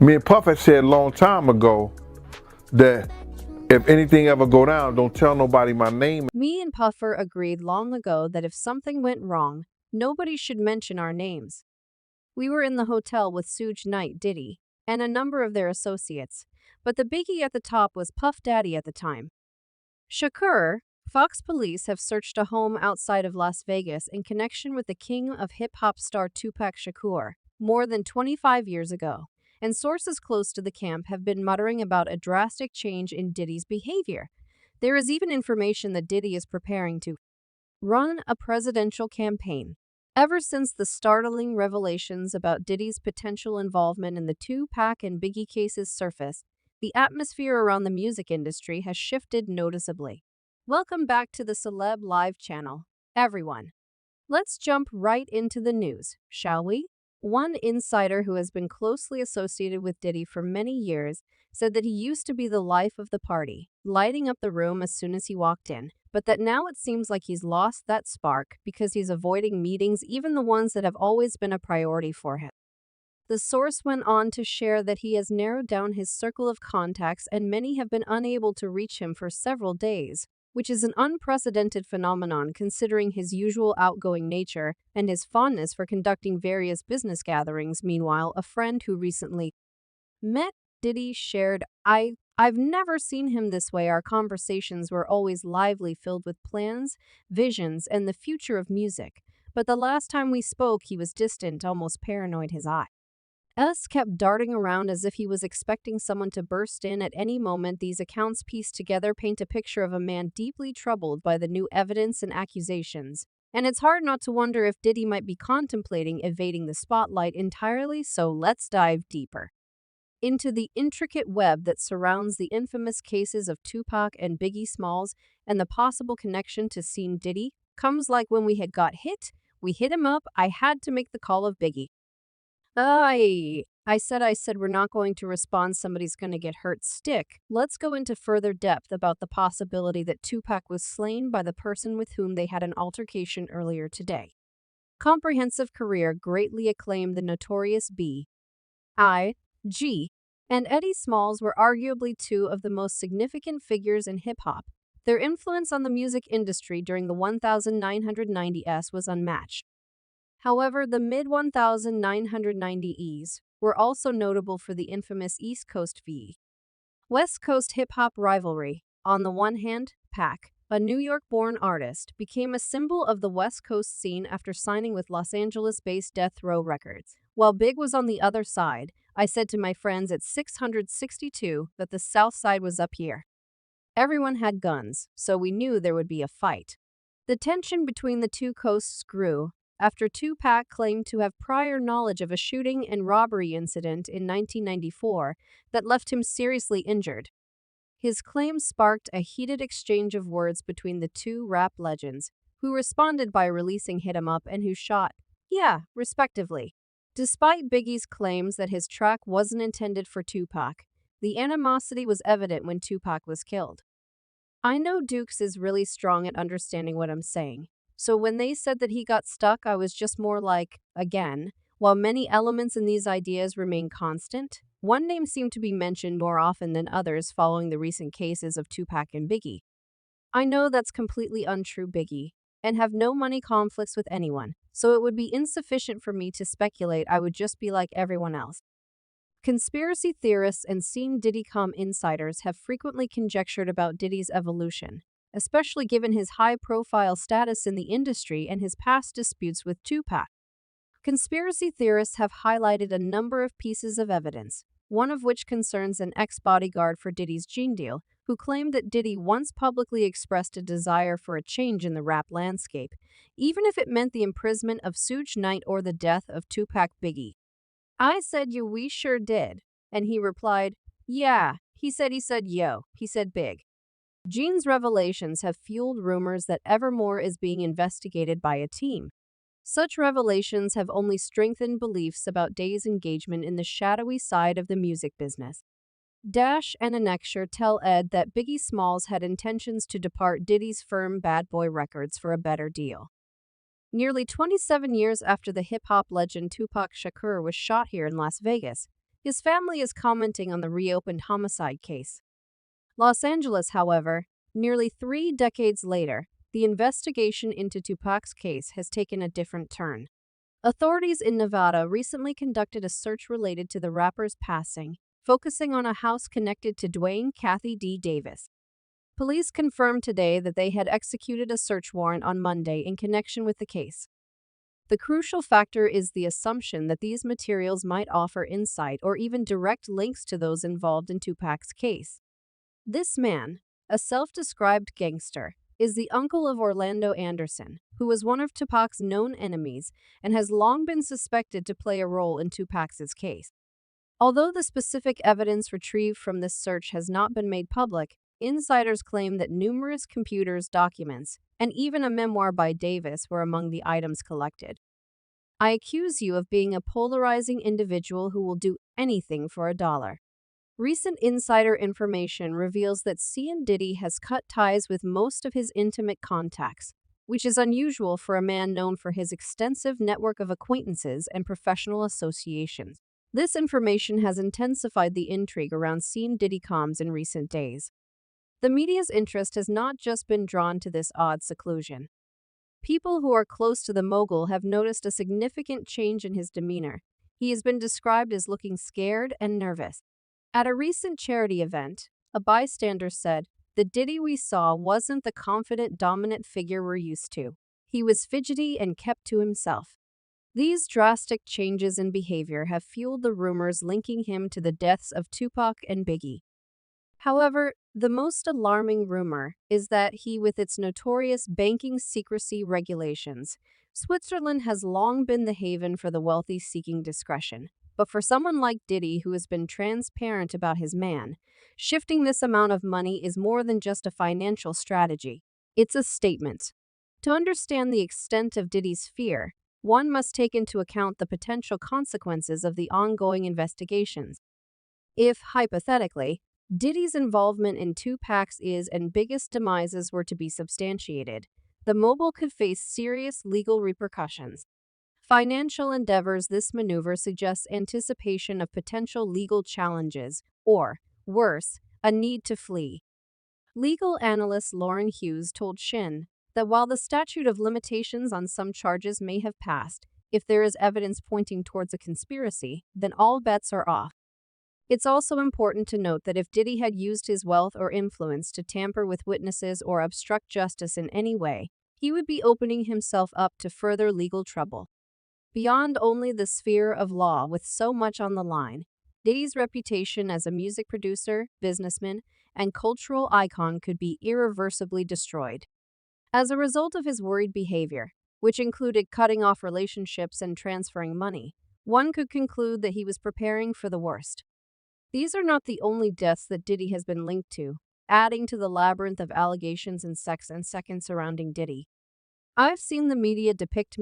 Me and Puff had said a long time ago that if anything ever go down, don't tell nobody my name. Me and Puffer agreed long ago that if something went wrong, nobody should mention our names. We were in the hotel with Suge Knight, Diddy, and a number of their associates, but the biggie at the top was Puff Daddy at the time. Shakur, Fox police have searched a home outside of Las Vegas in connection with the king of hip-hop star Tupac Shakur, more than 25 years ago, and sources close to the camp have been muttering about a drastic change in Diddy's behavior. There is even information that Diddy is preparing to run a presidential campaign. Ever since the startling revelations about Diddy's potential involvement in the Tupac and Biggie cases surfaced, the atmosphere around the music industry has shifted noticeably. Welcome back to the Celeb Live channel, everyone. Let's jump right into the news, shall we? One insider who has been closely associated with Diddy for many years said that he used to be the life of the party, lighting up the room as soon as he walked in, but that now it seems like he's lost that spark because he's avoiding meetings, even the ones that have always been a priority for him. The source went on to share that he has narrowed down his circle of contacts and many have been unable to reach him for several days, which is an unprecedented phenomenon considering his usual outgoing nature and his fondness for conducting various business gatherings. Meanwhile, a friend who recently met Diddy shared, I've never seen him this way. Our conversations were always lively, filled with plans, visions, and the future of music. But the last time we spoke, he was distant, almost paranoid. His eyes kept darting around as if he was expecting someone to burst in at any moment. These accounts pieced together paint a picture of a man deeply troubled by the new evidence and accusations. And it's hard not to wonder if Diddy might be contemplating evading the spotlight entirely, so let's dive deeper into the intricate web that surrounds the infamous cases of Tupac and Biggie Smalls, and the possible connection to Scene Diddy comes like when we had got hit, we hit him up, I had to make the call of Biggie. I said we're not going to respond, somebody's going to get hurt. Stick. Let's go into further depth about the possibility that Tupac was slain by the person with whom they had an altercation earlier today. Comprehensive career, greatly acclaimed, the notorious B.I.G. and Eddie Smalls were arguably two of the most significant figures in hip-hop. Their influence on the music industry during the 1990s was unmatched. However, the mid-1990s were also notable for the infamous East Coast v. West Coast hip-hop rivalry. On the one hand, Pac, a New York-born artist, became a symbol of the West Coast scene after signing with Los Angeles-based Death Row Records. While Big was on the other side, I said to my friends at 662 that the South Side was up here. Everyone had guns, so we knew there would be a fight. The tension between the two coasts grew after Tupac claimed to have prior knowledge of a shooting and robbery incident in 1994 that left him seriously injured. His claim sparked a heated exchange of words between the two rap legends, who responded by releasing Hit 'Em Up and Who Shot Ya, respectively. Despite Biggie's claims that his track wasn't intended for Tupac, the animosity was evident when Tupac was killed. I know Dukes is really strong at understanding what I'm saying. So when they said that he got stuck, I was just more like, again, while many elements in these ideas remain constant, one name seemed to be mentioned more often than others following the recent cases of Tupac and Biggie. I know that's completely untrue, Biggie, and have no money conflicts with anyone, so it would be insufficient for me to speculate. I would just be like everyone else. Conspiracy theorists and Scene Diddy.com insiders have frequently conjectured about Diddy's evolution, especially given his high-profile status in the industry and his past disputes with Tupac. Conspiracy theorists have highlighted a number of pieces of evidence, one of which concerns an ex-bodyguard for Diddy's Gene Deal, who claimed that Diddy once publicly expressed a desire for a change in the rap landscape, even if it meant the imprisonment of Suge Knight or the death of Tupac Biggie. I said, "Yeah, we sure did." And he replied, "Yeah." He said, "Yo." He said, "Big." Gene's revelations have fueled rumors that Evermore is being investigated by a team. Such revelations have only strengthened beliefs about Diddy's engagement in the shadowy side of the music business. Dash and Annexure tell Ed that Biggie Smalls had intentions to depart Diddy's firm Bad Boy Records for a better deal. Nearly 27 years after the hip-hop legend Tupac Shakur was shot here in Las Vegas, His family is commenting on the reopened homicide case. Los Angeles, however, nearly 3 decades later, the investigation into Tupac's case has taken a different turn. Authorities in Nevada recently conducted a search related to the rapper's passing, focusing on a house connected to Dwayne Kathy D. Davis. Police confirmed today that they had executed a search warrant on Monday in connection with the case. The crucial factor is the assumption that these materials might offer insight or even direct links to those involved in Tupac's case. This man, a self-described gangster, is the uncle of Orlando Anderson, who was one of Tupac's known enemies and has long been suspected to play a role in Tupac's case. Although the specific evidence retrieved from this search has not been made public, insiders claim that numerous computers, documents, and even a memoir by Davis were among the items collected. I accuse you of being a polarizing individual who will do anything for a dollar. Recent insider information reveals that Diddy has cut ties with most of his intimate contacts, which is unusual for a man known for his extensive network of acquaintances and professional associations. This information has intensified the intrigue around Diddy comms in recent days. The media's interest has not just been drawn to this odd seclusion. People who are close to the mogul have noticed a significant change in his demeanor. He has been described as looking scared and nervous. At a recent charity event, a bystander said, "The Diddy we saw wasn't the confident, dominant figure we're used to. He was fidgety and kept to himself." These drastic changes in behavior have fueled the rumors linking him to the deaths of Tupac and Biggie. However, the most alarming rumor is that with its notorious banking secrecy regulations, Switzerland has long been the haven for the wealthy seeking discretion. But for someone like Diddy, who has been transparent about his man, shifting this amount of money is more than just a financial strategy. It's a statement. To understand the extent of Diddy's fear, one must take into account the potential consequences of the ongoing investigations. If, hypothetically, Diddy's involvement in Tupac's and biggest demises were to be substantiated, the mogul could face serious legal repercussions. Financial endeavors. This maneuver suggests anticipation of potential legal challenges, or, worse, a need to flee. Legal analyst Lauren Hughes told Shin that while the statute of limitations on some charges may have passed, if there is evidence pointing towards a conspiracy, then all bets are off. It's also important to note that if Diddy had used his wealth or influence to tamper with witnesses or obstruct justice in any way, he would be opening himself up to further legal trouble. Beyond only the sphere of law, with so much on the line, Diddy's reputation as a music producer, businessman, and cultural icon could be irreversibly destroyed. As a result of his worried behavior, which included cutting off relationships and transferring money, one could conclude that he was preparing for the worst. These are not the only deaths that Diddy has been linked to, adding to the labyrinth of allegations and sex and seconds surrounding Diddy. I've seen the media depict